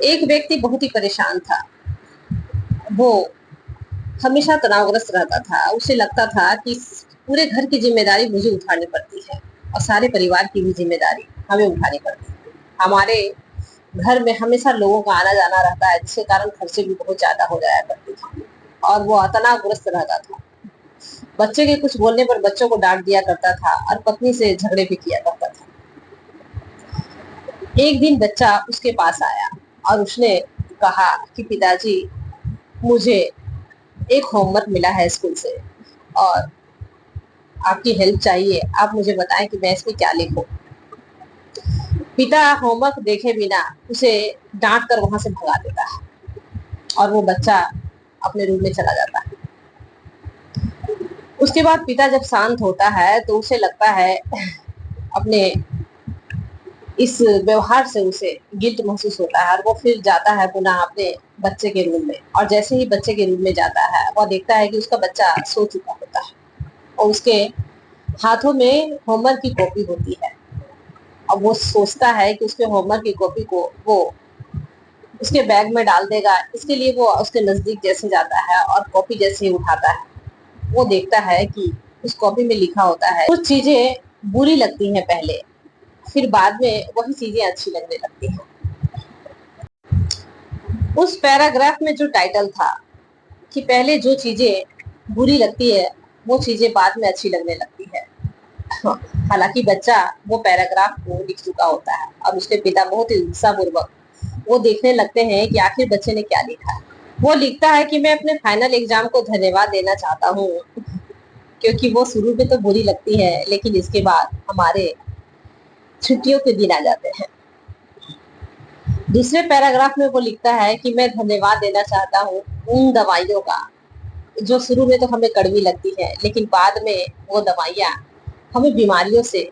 एक व्यक्ति बहुत ही परेशान था। वो हमेशा तनावग्रस्त रहता था। उसे लगता था कि पूरे घर की जिम्मेदारी मुझे उठानी पड़ती है और सारे परिवार की भी जिम्मेदारी हमें उठानी पड़ती है। हमारे घर में हमेशा लोगों का आना जाना रहता है, जिसके कारण खर्चे भी बहुत ज्यादा हो जाया करते थे और वो तनावग्रस्त रहता था। बच्चे के कुछ बोलने पर बच्चों को डांट दिया करता था और पत्नी से झगड़े भी किया करता था। एक दिन बच्चा उसके पास आया और उसने कहा कि पिताजी, मुझे एक होमवर्क मिला है स्कूल से और आपकी हेल्प चाहिए। आप मुझे बताएं कि मैं इसमें क्या लिखूं। पिता होमवर्क देखे बिना उसे डांट कर वहां से भगा देता है और वो बच्चा अपने रूम में चला जाता है। उसके बाद पिता जब शांत होता है तो उसे लगता है अपने इस व्यवहार से उसे गिल्ट महसूस होता है और वो फिर जाता है पुनः अपने बच्चे के रूम में। और जैसे ही बच्चे के रूम में जाता है वह देखता है कि उसका बच्चा सो चुका होता है और उसके हाथों में होमवर्क की कॉपी होती है। अब वो सोचता है कि उसके होमवर्क की कॉपी को वो उसके बैग में डाल देगा। इसके लिए वो उसके नजदीक जैसे जाता है और कॉपी जैसे ही उठाता है, वो देखता है कि उस कॉपी में लिखा होता है। कुछ चीजें बुरी लगती हैं पहले, फिर बाद में वही चीजें अच्छी लगने लगती हैं। उस पैराग्राफ में जो टाइटल था कि पहले जो चीजें बुरी लगती है वो चीजें बाद में अच्छी लगने लगती है। हालांकि बच्चा वो पैराग्राफ को लिख चुका होता है और उसके पिता बहुत ही उत्साहपूर्वक वो देखने लगते हैं कि आखिर बच्चे ने क्या लिखा है। वो लिखता है कि मैं अपने फाइनल एग्जाम को धन्यवाद देना चाहता हूँ, क्योंकि वो शुरू में तो बुरी लगती है लेकिन इसके बाद हमारे छुट्टियों के दिन आ जाते हैं। दूसरे पैराग्राफ में वो लिखता है कि मैं धन्यवाद देना चाहता हूँ उन दवाइयों का जो शुरू में तो हमें कड़वी लगती है लेकिन बाद में वो दवाइयाँ हमें बीमारियों से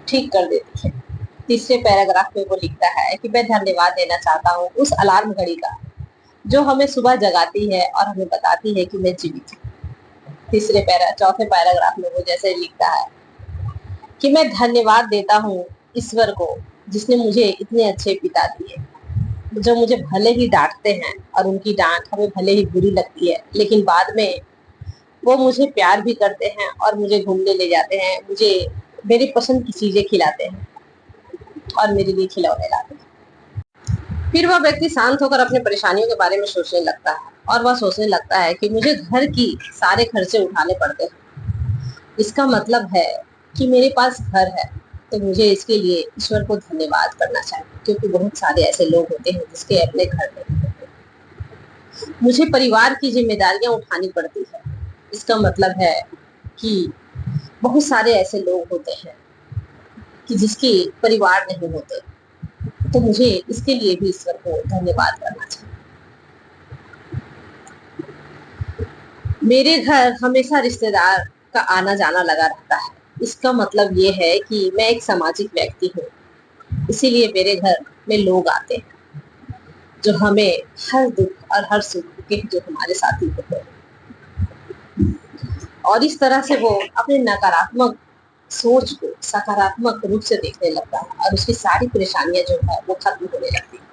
ठीक कर देती है। तीसरे पैराग्राफ में वो लिखता है कि मैं धन्यवाद देना चाहता हूँ उस अलार्म घड़ी का जो हमें सुबह जगाती है और हमें बताती है कि मैं जीवित हूँ। चौथे पैराग्राफ में वो जैसे लिखता है कि मैं धन्यवाद देता हूँ ईश्वर को जिसने मुझे इतने अच्छे पिता दिए, जो मुझे भले ही डांटते हैं और उनकी डांट हमें भले ही बुरी लगती है लेकिन बाद में वो मुझे प्यार भी करते हैं और मुझे घूमने ले जाते हैं, मुझे मेरी पसंद की चीजें खिलाते हैं और मेरे लिए खिलौने लाते हैं। फिर वह व्यक्ति शांत होकर अपनी परेशानियों के बारे में सोचने लगता है और वह सोचने लगता है कि मुझे घर की सारे खर्चे उठाने पड़ते हैं। इसका मतलब है कि मेरे पास घर है तो मुझे इसके लिए ईश्वर को धन्यवाद करना चाहिए, क्योंकि बहुत सारे ऐसे लोग होते हैं जिसके अपने घर नहीं होते। मुझे परिवार की जिम्मेदारियां उठानी पड़ती है। इसका मतलब है कि बहुत सारे ऐसे लोग होते हैं कि जिसके परिवार नहीं होते, तो मुझे इसके लिए भी ईश्वर को धन्यवाद करना चाहिए। मेरे घर हमेशा रिश्तेदार का आना जाना लगा रहता है। इसका मतलब ये है कि मैं एक सामाजिक व्यक्ति हूँ, इसीलिए मेरे घर में लोग आते हैं जो हमें हर दुख और हर सुख के जो हमारे साथी होते हैं। और इस तरह से वो अपने नकारात्मक सोच को सकारात्मक रूप से देखने लगता है और उसकी सारी परेशानियां जो है वो खत्म होने लगती है।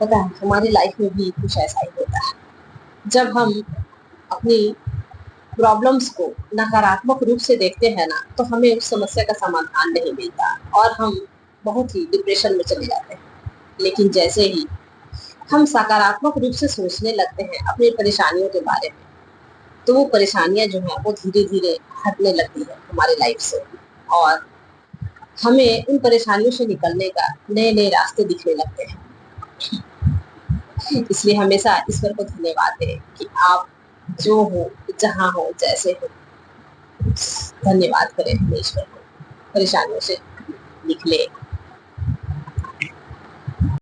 पता है, हमारी लाइफ में भी कुछ ऐसा ही होता है। जब हम अपनी प्रॉब्लम्स को नकारात्मक रूप से देखते हैं ना, तो हमें उस समस्या का समाधान नहीं मिलता और हम बहुत ही डिप्रेशन में चले जाते हैं। लेकिन जैसे ही हम सकारात्मक रूप से सोचने लगते हैं अपनी परेशानियों के बारे में, तो वो परेशानियां जो है वो धीरे धीरे हटने लगती है हमारे लाइफ से और हमें उन परेशानियों से निकलने का नए नए रास्ते दिखने लगते हैं। इसलिए हमेशा ईश्वर को धन्यवाद दें कि आप जो हो, जहाँ हो, जैसे हो, धन्यवाद करें ईश्वर को परेशानियों से निकले।